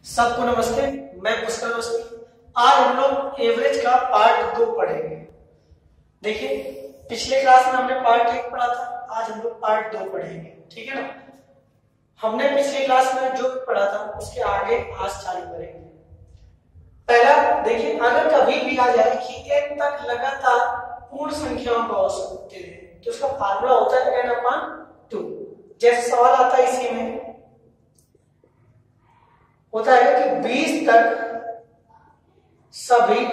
सबको नमस्ते। मैं पुष्कर दोस्ती। आज हम लोग एवरेज का पार्ट 2 पढ़ेंगे। देखिए, पिछले क्लास में हमने पार्ट 1 पढ़ा था, आज हम लोग पार्ट 2 पढ़ेंगे। ठीक है ना। हमने पिछली क्लास में जो भी पढ़ा था उसके आगे आज चालू करेंगे। पहला देखिए, अगर कभी भी आ जाए कि n तक लगातार पूर्ण संख्याओं का औसत होते हैं तो उसका फार्मूला होता है n/2। जैसे सवाल आता है इसी में होता है कि 20 तक सभी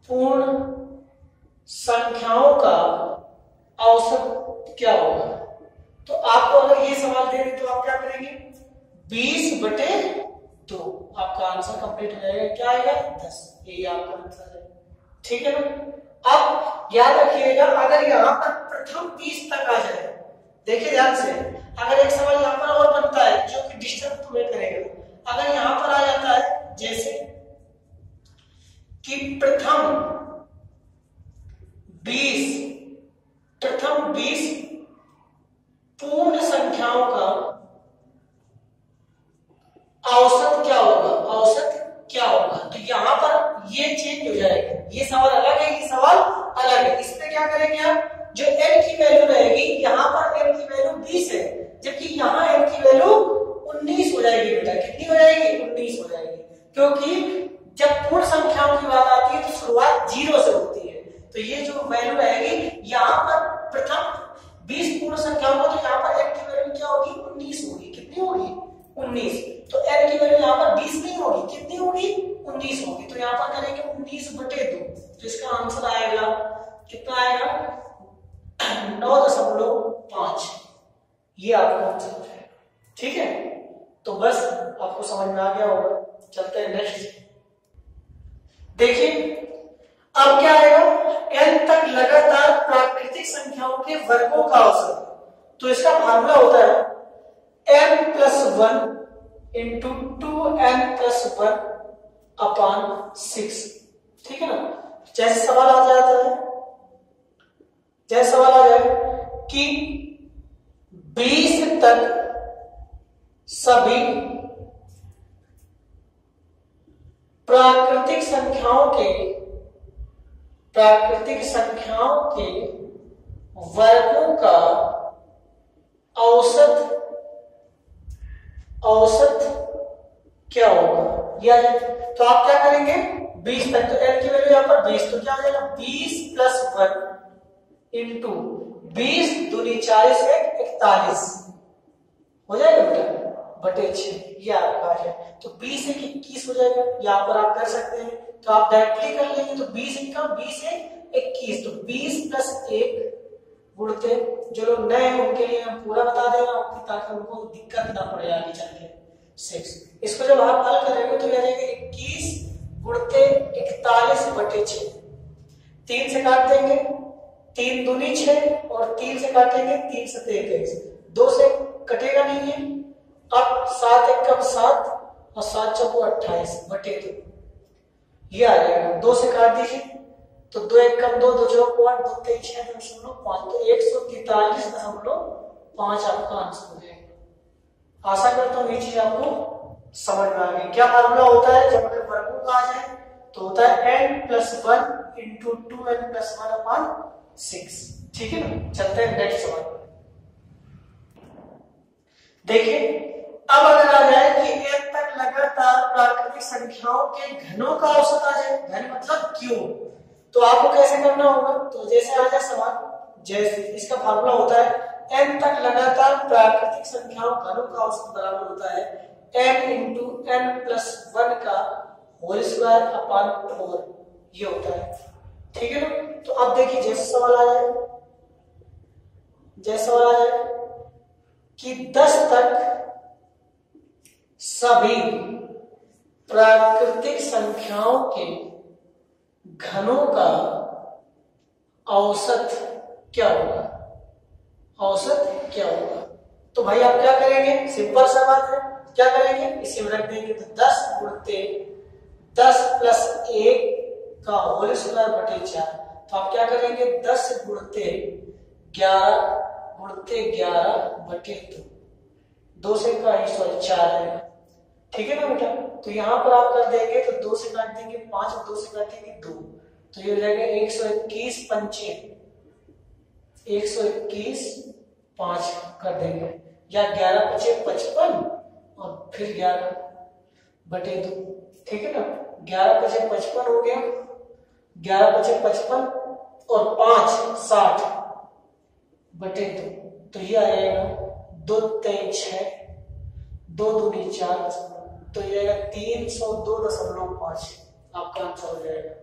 पूर्ण संख्याओं का औसत क्या होगा। तो आपको अगर ये सवाल दे दे तो आप क्या करेंगे, 20/2 आपका आंसर कंप्लीट हो जाएगा। क्या आएगा, 10। यही आपका आंसर है। ठीक है ना। अब याद रखिएगा, अगर यहां पर प्रथम 20 तक आ जाए, देखिए ध्यान से, अगर एक सवाल यहां पर और बनता है जो कि डिस्टर्ब तुम्हें करेगा। अगर यहां पर आ जाता है जैसे कि प्रथम 20 पूर्ण संख्याओं का औसत क्या होगा, औसत क्या होगा, तो यहां पर ये चेंज हो जाएगा। ये सवाल अलग है, ये सवाल अलग है। इसमें क्या करेंगे आप, जो n की वैल्यू रहेगी, यहां पर n की वैल्यू 20 है, जबकि यहां n की वैल्यू 19 हो जाएगी। बेटा कितनी हो जाएगी, 19 हो जाएगी। क्योंकि जब पूर्ण संख्याओं की बात आती है तो शुरुआत 0 से होती है। तो ये जो वैल्यू रहेगी यहां पर प्रथम 20 पूर्ण संख्याओं को, तो यहां पर n की वैल्यू क्या होगी, 19 होगी। कितनी होगी, 19। तो n की वैल्यू यहां पर 20 नहीं होगी, कितनी होगी, 19 होगी। तो यहां पर करेंगे 19/2। तो इसका आंसर आएगा कितना आएगा, 9.5। ये आपका आंसर है। ठीक है, तो बस आपको समझ में आ गया होगा। चलते हैं नेक्स्ट। देखिए अब क्या आएगा, n तक लगातार प्राकृतिक संख्याओं के वर्गों का औसत। तो इसका फार्मूला होता है n+1 इंटू 2n+1/6। ठीक है ना। जैसे सवाल आ जाता है, जैसे सवाल आ जाए कि 20 तक सभी प्राकृतिक संख्याओं के वर्गों का औसत क्या होगा। या तो आप क्या करेंगे, 20 तक, तो n की वैल्यू यहां पर 20, तो क्या हो जाएगा, 20+1 इंटू 20 दूनी 40 41 हो जाएगा बेटा, बटे 6। ये आपका है। तो 20 से 21 हो जाएगा। यहां पर आप कर सकते हैं, तो आप डायरेक्टली कर लेंगे। तो 20 का 20 से 21, तो 20+1 गुणते, जो लोग नए हैं उनके लिए हम पूरा बता देगा ताकि उनको दिक्कत ना पड़े आगे चल के। 6 इसको जब आप हल करेंगे तो यह जाएगा 21 गुणते 41/6। 3 से काट देंगे, 3 दूनी 6 और 3 से काटेंगे 3 7 21, 2 से कटेगा नहीं है। अब 7 एकम 7 और 7 चौको 28/2 ये आ जाएगा। 2 से काट दीजिए, तो 2 एकम 2, 2 चौको 8, 2 3 6.5, तो 143.5 आपका आंसर हो जाएगा। आशा करता हूँ ये चीज आपको समझ में आ गई। क्या फार्मूला होता है जब अगर वर्गों का आ जाए, तो होता है n+1 इंटू 2n+1/6। ठीक है ना। चलते हैं नेक्स्ट सवाल। देखिए अब अगर आ जाए कि n तक लगातार प्राकृतिक संख्याओं के घनों का औसत आ जाए, घन मतलब क्यों, तो आपको कैसे करना होगा। तो जैसे आ जाए सवाल, जैसे इसका फार्मूला होता है n तक लगातार प्राकृतिक संख्याओं घनों का औसत बराबर होता है n इंटू n+1 का होल स्क्वायर अपॉन 4। ये होता है। ठीक है ना। तो अब देखिए जैसे सवाल आ जाए, कि 10 तक सभी प्राकृतिक संख्याओं के घनों का औसत क्या होगा, औसत क्या होगा। तो भाई आप क्या करेंगे, सिंपल सा बात है, क्या करेंगे, इसे में रख देंगे। तो 10 गुणते 10+1 का होल स्क्वायर बटे 4। तो आप क्या करेंगे, 10 गुणते 11 बटे 2, 2 से का 4 है, ठीक है ना बेटा। तो यहाँ पर आप कर देंगे तो 2 से काट देंगे 5 और 2 से काटेंगे 2, तो ये हो जाएगा 121 पंचे 121 5 कर देंगे, या 11 पचे 55 और फिर 11 बटे 2, ठीक है ना। 11 पचे 55 हो गया, 11 पचे 55 और 5 60 बटे 2, तो ये आ जाएगा 2 3 6 2 दूनी 4, तो ये आएगा 302.5 आपका आंसर हो जाएगा।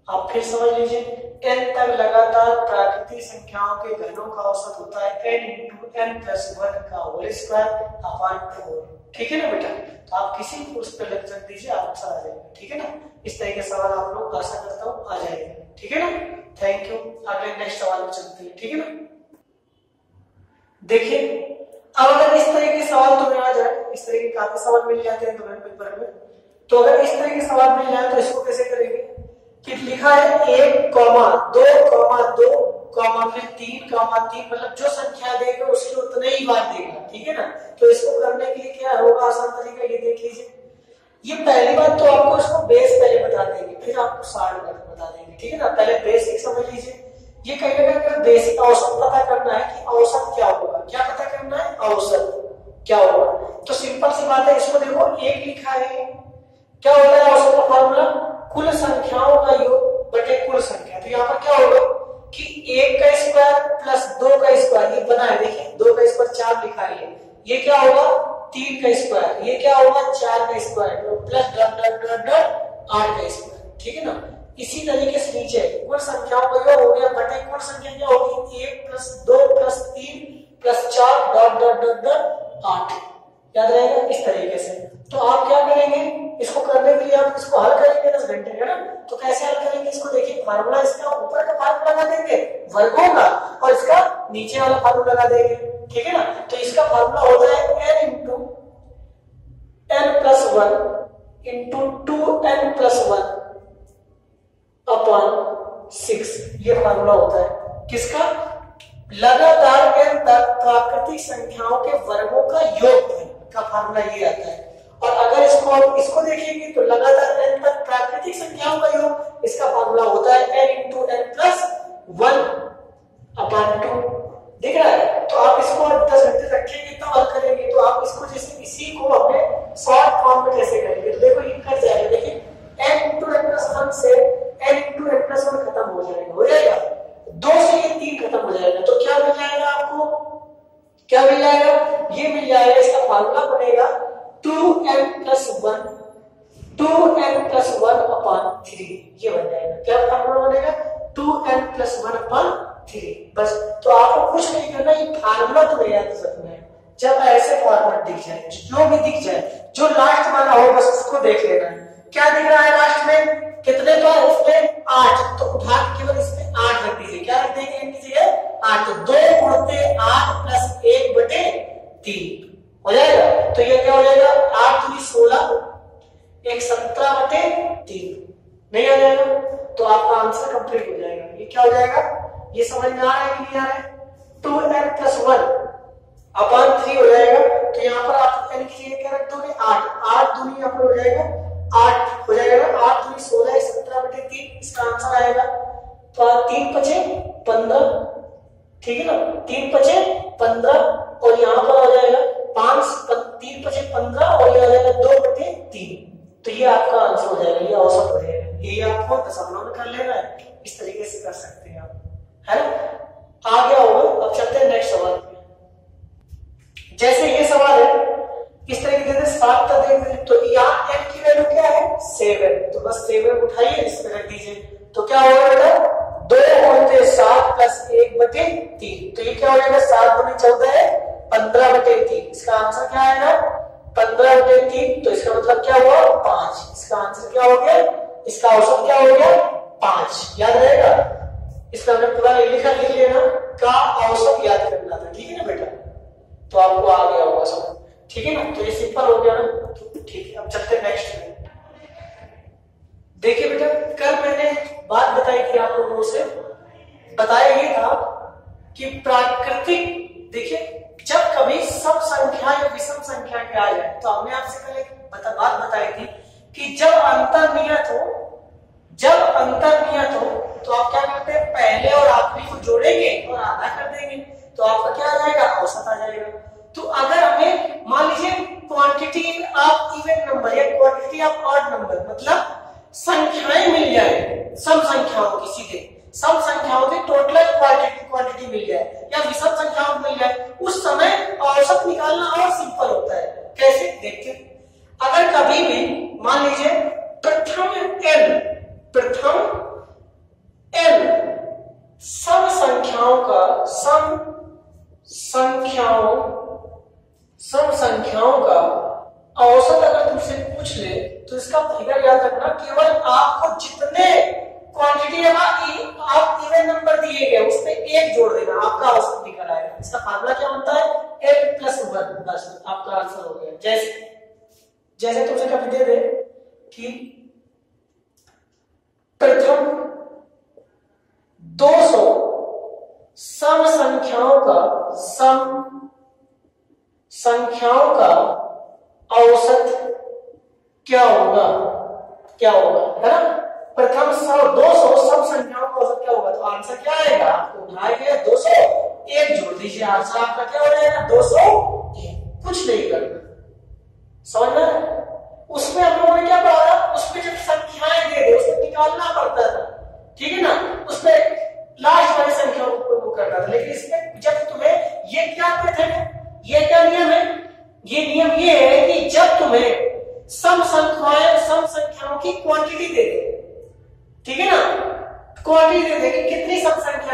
आप फिर समझ लीजिए, n तक लगातार प्राकृतिक संख्याओं के घनों का औसत होता है n इंटू n प्लस 1 का होल स्क्वायर अपॉन 4, ठीक है ना बेटा। तो आप किसी भी उस पर लेक्चर दीजिए, आंसर आ जाएगा, ठीक है ना। इस तरह के सवाल आप लोग आशा करता हूँ आ जाएंगे, ठीक है ना। Thank you. अगले नेक्स्ट सवाल में चलते हैं, ठीक है ना। देखिए अब अगर इस तरह के सवाल तुम्हें आ जाए, इस तरह के काफी सवाल मिल जाते हैं तुम्हें पेपर में, तो अगर इस तरह के सवाल मिल जाए तो इसको कैसे करेंगे कि लिखा है 1, 2, 2, 3, मतलब जो संख्या देगा उसके उतने ही बार देगा, ठीक है ना। तो इसको करने के लिए क्या होगा, आसान तरीका ये देख लीजिए। ये पहली बात तो आपको इसको बेस पहले बता देंगे, फिर आपको शॉर्टकट बता देंगे, ठीक है ना। पहले बेसिक समझ लीजिए। ये कहीं ना कहीं बेसिक औसत पता करना है कि औसत क्या होगा, क्या पता करना है, औसत क्या होगा। तो सिंपल सी बात है, इसको देखो 1 लिखा है, क्या होता है औसत का फार्मूला, कुल संख्याओं का योग बटे कुल संख्या। तो यहाँ पर क्या होगा कि 1 का स्क्वायर प्लस 2 का स्क्वायर, ये बना है देखिए, 2 का स्क्वायर 4 लिखा है, ये क्या होगा 3 का स्क्वायर, ये क्या होगा 4 का square plus dot dot dot dot 8 का स्क्वायर, ठीक है ना। इसी तरीके से नीचे कुल संख्याओं का योग हो गया बटे कुल संख्या क्या होगी 1 plus 2 plus 3 plus 4 dot dot dot dot 8, याद रहेगा इस तरीके से। तो आप क्या करेंगे, इसको करने के लिए आप इसको हल करेंगे 10 घंटे, है ना। तो कैसे हल करेंगे इसको, देखिए फार्मूला इसका ऊपर का फार्मूला लगा देंगे वर्गों का, और इसका नीचे वाला फार्मूला लगा देंगे, ठीक है ना। तो इसका फार्मूला होता है n into n plus 1 into 2n plus 1 upon 6, ये फार्मूला होता है किसका, लगातार n तक प्राकृतिक संख्याओं के वर्गों का योगफल का फार्मूला ये आता है। और अगर इसको देखेंगे तो लगातार n तक प्राकृतिक संख्याओं का योग, इसका फार्मूला होता है n into n plus 1 upon 2, दिख रहा है। तो आप इसको 10 घंटे रखेंगे तब हल करेंगे। तो आप इसको जैसे इसी को अपने शॉर्ट फॉर्म में कैसे करेंगे, तो देखो ये कट जाएगा, देखिए n इंटू n प्लस 1 से n इंटू n प्लस 1 खत्म हो जाएगा, 2 से ये 3 खत्म हो जाएगा। तो क्या मिल जाएगा आपको, क्या मिल जाएगा, ये मिल जाएगा, इसका फार्मूला बनेगा 2n प्लस 1 अपॉन 3, ये बन जाएगा। क्या फार्मूला बनेगा 2n प्लस 1 अपॉन 3, बस। तो आपको कुछ नहीं करना, ये फार्मूला तो नहीं याद रखना है। जब ऐसे फॉर्मेट दिख जाए, जो भी दिख जाए, जो लास्ट वाला हो बस उसको देख लेना है। क्या दिख रहा है लास्ट में, कितने तो है इसमें 8, तो उठा के केवल इसमें 8 रख दीजिए, क्या रख देंगे इनकी जगह 8, तो 2 गुणते 8 प्लस 1 बटे 3 हो जाएगा। तो ये क्या हो जाएगा 8 दूनी 16, 1 17 बटे 3, नहीं आ जाएगा। तो आपका आंसर कंप्लीट हो जाएगा। ये क्या हो जाएगा, ये समझ में आ रहा है कि नहीं आ रहा है, 2n प्लस 1 अपॉन 3 हो जाएगा। तो यहाँ पर आप n की जगह क्या रख दोगे 8, 8 दूनी यहाँ पर हो जाएगा 8 हो जाएगा ना, 8 दूनी 16, 17 बटे 3, इसका आंसर आएगा। तो 3 पचे 15, ठीक है ना, 3 पचे 15 और यहाँ पर हो जाएगा 3 पचे 15 और ये आ जाएगा 2 बटे 3, तो ये आपका आंसर हो जाएगा, ये औसत हो जाएगा। ये आपको दशमलव में कर लेना है, इस तरीके से कर सकते हैं आप, है ना। आ गया होगा। अब चलते हैं नेक्स्ट सवाल पे। जैसे ये सवाल है इस तरीके से 7 तक देख दें, तो यहाँ n की वैल्यू क्या है 7, तो बस 7 उठाइए इसमें रख दीजिए। तो क्या होगा बेटा 2 गुणते 7 प्लस 1 बटे 3, तो ये क्या हो जाएगा 7 दूनी 14 है 15 बटे 3, इसका आंसर क्या आएगा 15 बटे 3, तो इसका मतलब क्या हुआ 5, इसका आंसर क्या हो गया, इसका औसत क्या हो गया 5, याद रहेगा। इसका हमने पूरा लिख लेना का औसत याद करना था, ठीक है ना बेटा, तो आपको आ गया होगा समझ, ठीक है ना। तो ये सिंपल हो गया ना, तो ठीक है। अब चलते नेक्स्ट में। देखिए बेटा कल मैंने बात बताई थी आप लोगों से, बताया ये था कि प्राकृतिक, देखिए जब कभी सम संख्या या विषम संख्या के आ जाए, तो हमने आपसे कल एक बात बताई थी कि जब अंतर्नियत हो, तो आप क्या करते हैं, पहले और आखिरी को जोड़ेंगे और आधा कर देंगे, तो आपका क्या आ जाएगा, औसत आ जाएगा। तो अगर हमें मान लीजिए क्वांटिटी ऑफ इवन नंबर या क्वांटिटी ऑफ ऑड नंबर, मतलब संख्याएं मिल जाए, सम संख्याओं की, सीधे सम संख्याओं की टोटल क्वांटिटी मिल जाए या विषम संख्याओं मिल जाए, उस समय औसत निकालना और सिंपल होता है। कैसे, देखते हैं। अगर कभी भी मान लीजिए प्रथम n सम संख्याओं का औसत अगर तुमसे पूछ ले, तो इसका फिगर याद रखना, केवल आपको जितने क्वांटिटी आप इवन नंबर दिए गए उसमें एक जोड़ देना, आपका औसत निकल आएगा। इसका फार्मूला क्या बनता है, n+1, बस आपका आंसर हो गया। जैसे तुमसे कभी दे दे कि प्रथम 200 सम संख्याओं का औसत क्या होगा, है ना। प्रथम 200 सम संख्याओं का औसत क्या होगा, तो आंसर क्या आएगा, आपको उठाएंगे 200, एक जोड़ दीजिए, आंसर आपका क्या हो जाएगा, 201। कुछ नहीं करना, समझ में। उसमें हम लोगों ने क्या पढ़ा, उसमें जब संख्याएं दे दे उसमें निकालना पड़ता था, ठीक है ना, उसमें लास्ट वाली संख्याओं को करना था। लेकिन इसमें जब तुम्हें ये क्या मेथड है, ये क्या नियम है, ये नियम ये है कि जब तुम्हें सम संख्याओं की क्वांटिटी दे दे, ठीक है ना, क्वांटिटी दे दे कि कितनी सम संख्या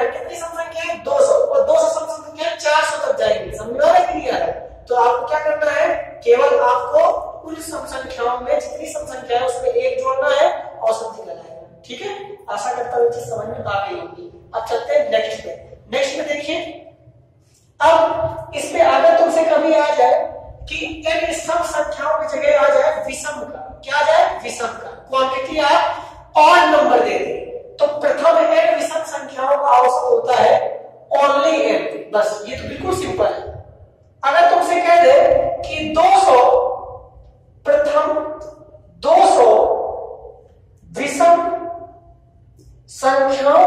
है 200, और 200 सम संख्या 400 तक जाएगी, समझ में आ रहा है कि नहीं आ रहा है। तो आपको क्या करना है, केवल आपको कुल सम संख्याओं में जितनी सम संख्या है उसमें एक जोड़ना है, औसत निकालना है, ठीक है। आशा करता हूं चीज समझ में आ गई होगी। अब चलते हैं नेक्स्ट में देखिए, अब इसमें अगर तुमसे कभी आ जाए कि n सम संख्याओं की जगह आ जाए विषम का, क्या आ जाए, विषम का, क्वांटिटी आप ऑड नंबर दे दे, तो प्रथम n विषम संख्याओं का औसत होता है ओनली n, बस ये तो बिल्कुल सिंपल है। अगर तुमसे कह दे कि 200 विषम संख्याओं